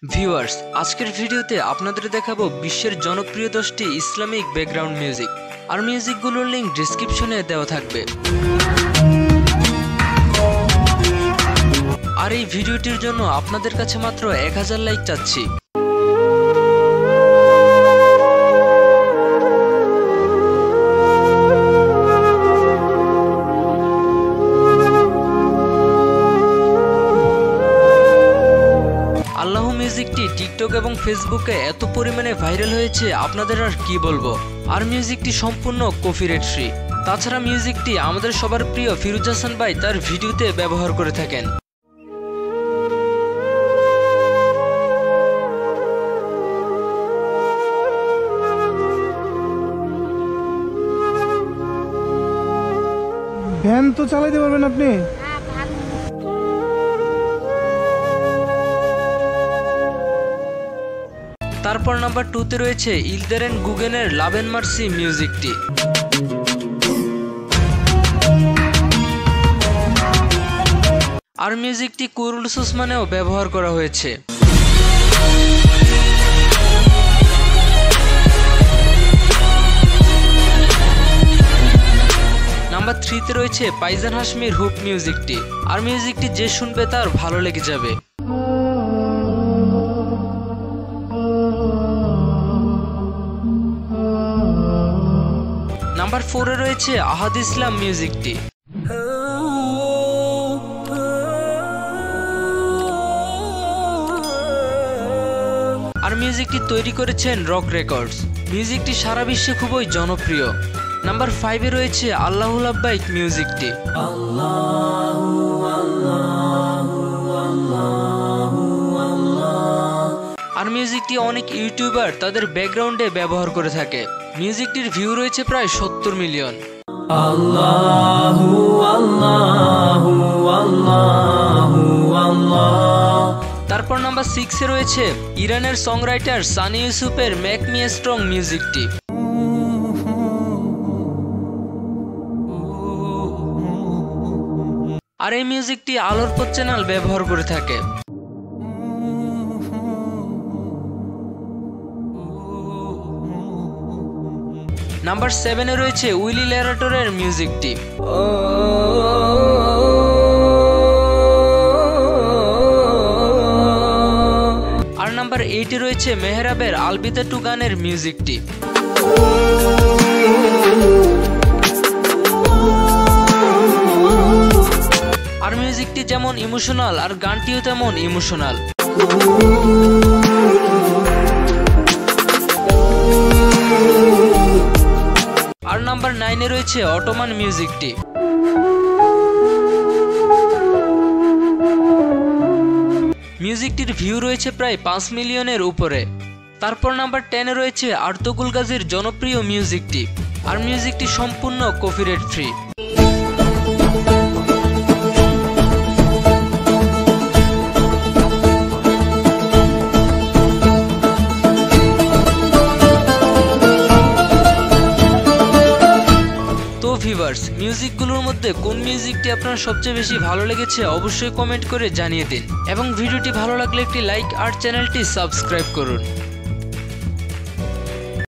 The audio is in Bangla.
ভিউয়ার্স, আজকের ভিডিওতে আপনাদের দেখাবো বিশ্বের জনপ্রিয় 10টি ইসলামিক ব্যাকগ্রাউন্ড মিউজিক। আর মিউজিকগুলোর লিঙ্ক ডেসক্রিপশনে দেওয়া থাকবে। আর এই ভিডিওটির জন্য আপনাদের কাছে মাত্র 1000 লাইক চাচ্ছি। আল্লাহ মিউজিকটি টিকটক এবং ফেসবুকে এত পরিমাণে ভাইরাল হয়েছে আপনাদের আর কি বলবো। আর মিউজিকটি সম্পূর্ণ কপিরাইট ফ্রি। তাছাড়া মিউজিকটি আমাদের সবার প্রিয় ফিরোজ হাসান ভাই তার ভিডিওতে ব্যবহার করে থাকেন। ফ্যান তো চালাইতে পারবেন আপনি? তারপর নাম্বার 2তে রয়েছে ইলদেরেন গুগেনের লাভেন মার্সি মিউজিকটি। আর মিউজিকটি কুরুলুস ওসমানেও ব্যবহার করা হয়েছে। নাম্বার 3তে রয়েছে পাইজান হাশমির হুপ মিউজিকটি। আর মিউজিকটি যে শুনবে তার ভালো লেগে যাবে। নাম্বার 4-এ রয়েছে আহাদ ইসলাম মিউজিকটি। আর মিউজিকটি তৈরি করেছেন রক রেকর্ডস। মিউজিকটি সারা বিশ্বে খুবই জনপ্রিয়। নাম্বার 5-এ রয়েছে আল্লাহুল আব্বাইক মিউজিকটি। আর মিউজিকটি অনেক ইউটিউবার তাদের ব্যাকগ্রাউন্ডে ব্যবহার করে থাকে। মিউজিকটির ভিউ রয়েছে প্রায় 70 মিলিয়ন। তারপর নাম্বার 6-এ রয়েছে ইরানের সংরাইটার সানি ইউসুফের মেক মি স্ট্রং মিউজিকটি। আর এই মিউজিকটি আলোর পথ চ্যানেল ব্যবহার করে থাকে। নাম্বার 7-এ রয়েছে উইলি লেরাটরের মিউজিকটি। আর নাম্বার 8-এ রয়েছে মেহরাবের আলবিদা টু গানের মিউজিকটি। আর মিউজিকটি যেমন ইমোশনাল আর গানটিও তেমন ইমোশনাল। আর নাম্বার 9-এ রয়েছে অটোমান মিউজিকটি। মিউজিকটির ভিউ রয়েছে প্রায় 5 মিলিয়নের উপরে। তারপর নাম্বার 10-এ রয়েছে আর্তুগুল গাজীর জনপ্রিয় মিউজিকটি। আর মিউজিকটি সম্পূর্ণ কপিরাইট ফ্রি। ভিউয়ার্স, মিউজিকগুলোর মধ্যে কোন মিউজিকটি আপনার সবচেয়ে বেশি ভালো লেগেছে অবশ্যই কমেন্ট করে জানিয়ে দিন। এবং ভিডিওটি ভালো লাগলে একটি লাইক আর চ্যানেলটি সাবস্ক্রাইব করুন।